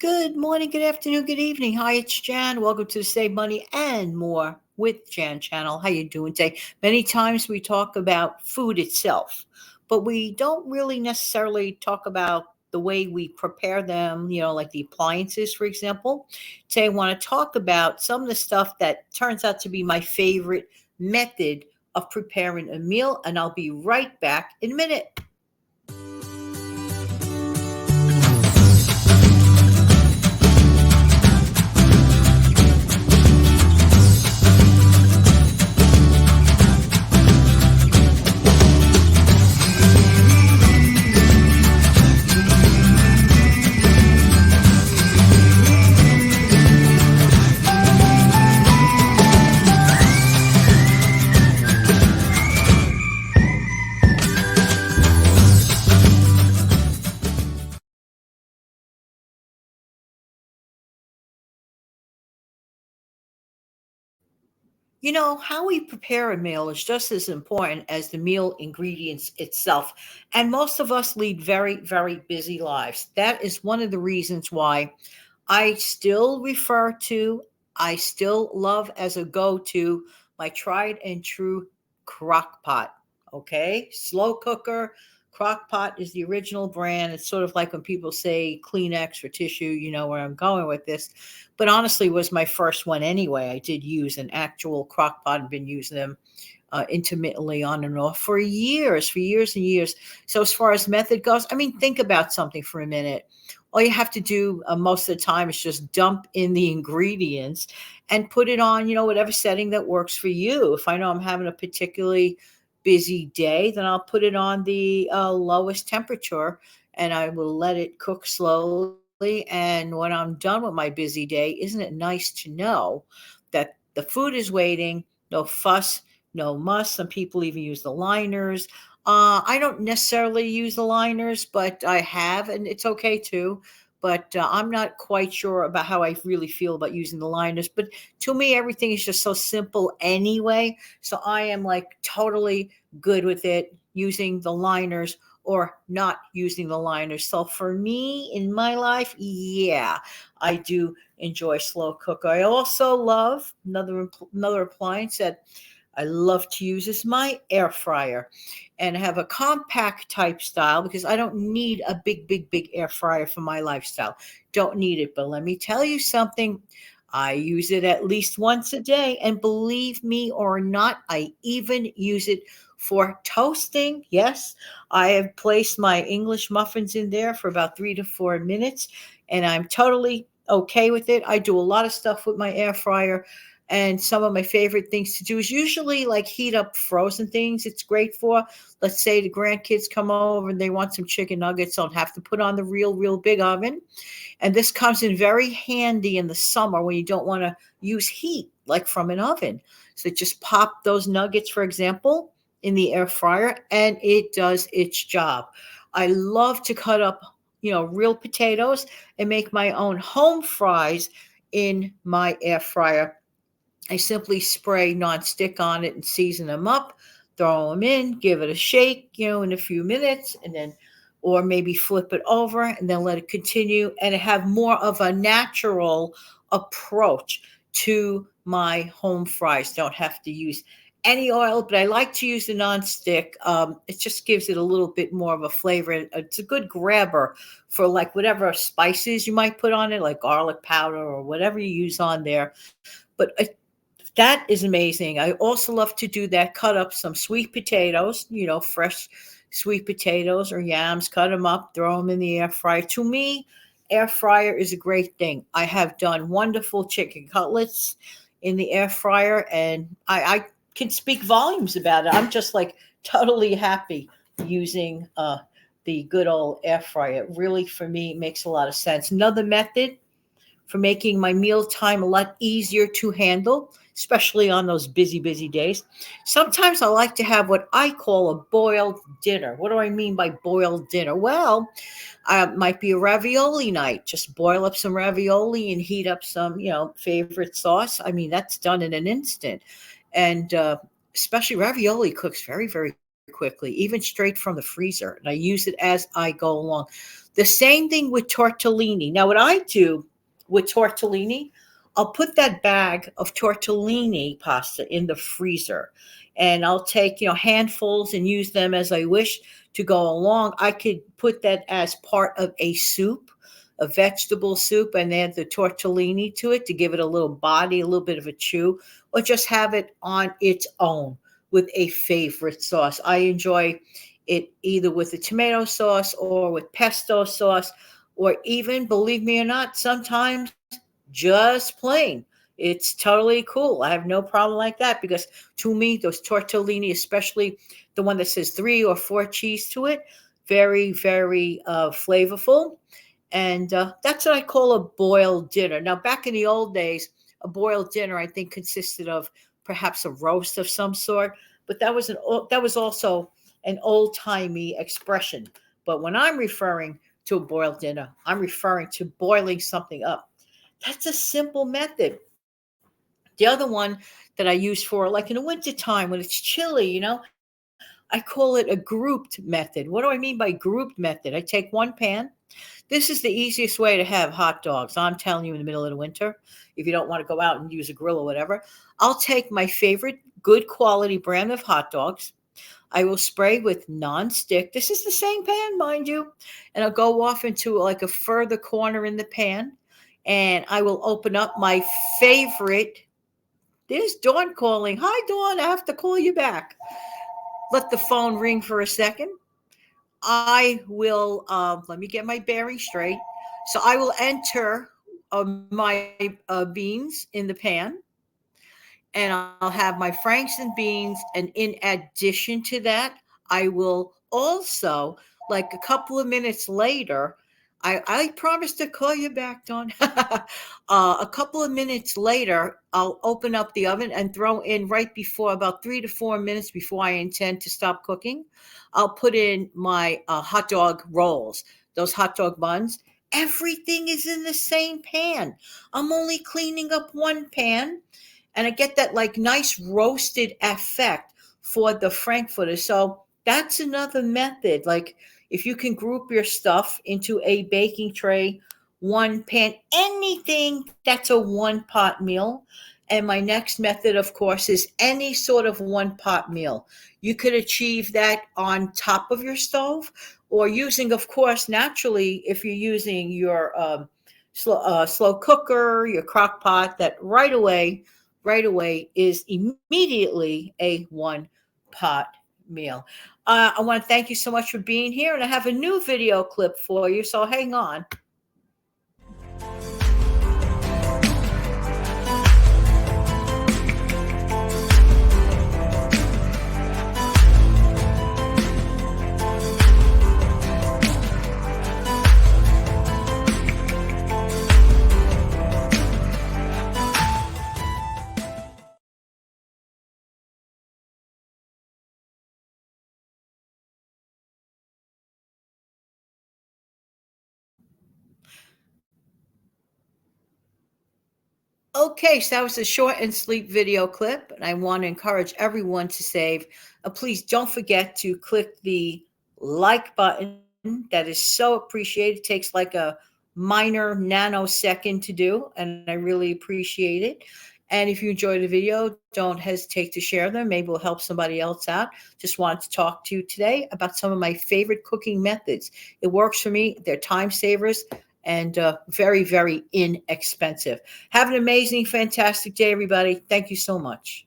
Good morning, good afternoon, good evening. Hi, it's Jan. Welcome to the Save Money and More with Jan channel. How you doing today? Many times we talk about food itself, but we don't really necessarily talk about the way we prepare them, like the appliances, for example. Today I want to talk about some of the stuff that turns out to be my favorite method of preparing a meal, and I'll be right back in a minute. How we prepare a meal is just as important as the meal ingredients itself. And most of us lead very, very busy lives. That is one of the reasons why I still refer to, I still love as a go to my tried and true crock pot. Okay. Slow cooker. Crock pot is the original brand. It's sort of like when people say Kleenex or tissue, you know where I'm going with this. But honestly, it was my first one anyway. I did use an actual crock pot and been using them intermittently on and off for years and years. So as far as method goes, I mean, think about something for a minute. All you have to do most of the time is just dump in the ingredients and put it on, whatever setting that works for you. If I know I'm having a particularly busy day, then I'll put it on the lowest temperature and I will let it cook slowly. And when I'm done with my busy day, isn't it nice to know that the food is waiting, no fuss, no muss. Some people even use the liners. I don't necessarily use the liners, but I have, and it's okay too. But I'm not quite sure about how I really feel about using the liners. But to me, everything is just so simple anyway. So I am like totally good with it using the liners or not using the liners. So for me in my life, yeah, I do enjoy slow cooker. I also love another appliance that I love to use is my air fryer, and I have a compact type style because I don't need a big, big, big air fryer for my lifestyle. Don't need it. But let me tell you something. I use it at least once a day. And believe me or not, I even use it for toasting. Yes, I have placed my English muffins in there for about 3 to 4 minutes, and I'm totally okay with it. I do a lot of stuff with my air fryer. And some of my favorite things to do is usually like heat up frozen things. It's great for, let's say the grandkids come over and they want some chicken nuggets. Don't have to put on the real big oven. And this comes in very handy in the summer when you don't want to use heat like from an oven. So just pop those nuggets, for example, in the air fryer and it does its job. I love to cut up, real potatoes and make my own home fries in my air fryer. I simply spray nonstick on it and season them up, throw them in, give it a shake, in a few minutes, and then, or maybe flip it over and then let it continue and have more of a natural approach to my home fries. Don't have to use any oil, but I like to use the nonstick. It just gives it a little bit more of a flavor. It's a good grabber for like whatever spices you might put on it, like garlic powder or whatever you use on there. But that is amazing. I also love to do that. Cut up some sweet potatoes, fresh sweet potatoes or yams, cut them up, throw them in the air fryer. To me, air fryer is a great thing. I have done wonderful chicken cutlets in the air fryer, and I can speak volumes about it. I'm just like totally happy using the good old air fryer. It really, for me, makes a lot of sense. Another method for making my mealtime a lot easier to handle, especially on those busy, busy days. Sometimes I like to have what I call a boiled dinner. What do I mean by boiled dinner? Well, might be a ravioli night. Just boil up some ravioli and heat up some, favorite sauce. I mean, that's done in an instant. And especially ravioli cooks very, very quickly, even straight from the freezer. And I use it as I go along. The same thing with tortellini. Now, what I do with tortellini, I'll put that bag of tortellini pasta in the freezer, and I'll take, handfuls and use them as I wish to go along. I could put that as part of a soup, a vegetable soup, and add the tortellini to it to give it a little body, a little bit of a chew, or just have it on its own with a favorite sauce. I enjoy it either with a tomato sauce or with pesto sauce, or even, believe me or not, sometimes just plain. It's totally cool. I have no problem like that, because to me, those tortellini, especially the one that says 3 or 4 cheese to it, very, very flavorful. And that's what I call a boiled dinner. Now, back in the old days, a boiled dinner, I think, consisted of perhaps a roast of some sort, but that was also an old timey expression. But when I'm referring to a boiled dinner, I'm referring to boiling something up. That's a simple method. The other one that I use for, like in the wintertime when it's chilly, I call it a grouped method. What do I mean by grouped method? I take one pan. This is the easiest way to have hot dogs. I'm telling you, in the middle of the winter, if you don't want to go out and use a grill or whatever, I'll take my favorite good quality brand of hot dogs. I will spray with non-stick. This is the same pan, mind you. And I'll go off into like a further corner in the pan. And I will open up my favorite. There's Dawn calling. Hi, Dawn. I have to call you back. Let the phone ring for a second. I will, let me get my bearings straight. So I will enter my beans in the pan, and I'll have my Frankston beans. And in addition to that, I will also, like a couple of minutes later, I promise to call you back, Dawn. A couple of minutes later, I'll open up the oven and throw in, right before, about 3 to 4 minutes before I intend to stop cooking, I'll put in my hot dog rolls, those hot dog buns. Everything is in the same pan. I'm only cleaning up one pan, and I get that like nice roasted effect for the frankfurters. So that's another method. Like, if you can group your stuff into a baking tray, one pan, anything that's a one pot meal. And my next method, of course, is any sort of one pot meal. You could achieve that on top of your stove, or using, of course, naturally, if you're using your slow cooker, your crock pot, that right away is immediately a one pot meal. I want to thank you so much for being here, and I have a new video clip for you, so hang on. Okay, so that was a short and sweet video clip, and I want to encourage everyone to save. Please don't forget to click the like button. That is so appreciated. It takes like a minor nanosecond to do, and I really appreciate it. And if you enjoyed the video, don't hesitate to share them. Maybe we'll help somebody else out. Just wanted to talk to you today about some of my favorite cooking methods. It works for me. They're time savers and very, very inexpensive. Have an amazing, fantastic day, everybody. Thank you so much.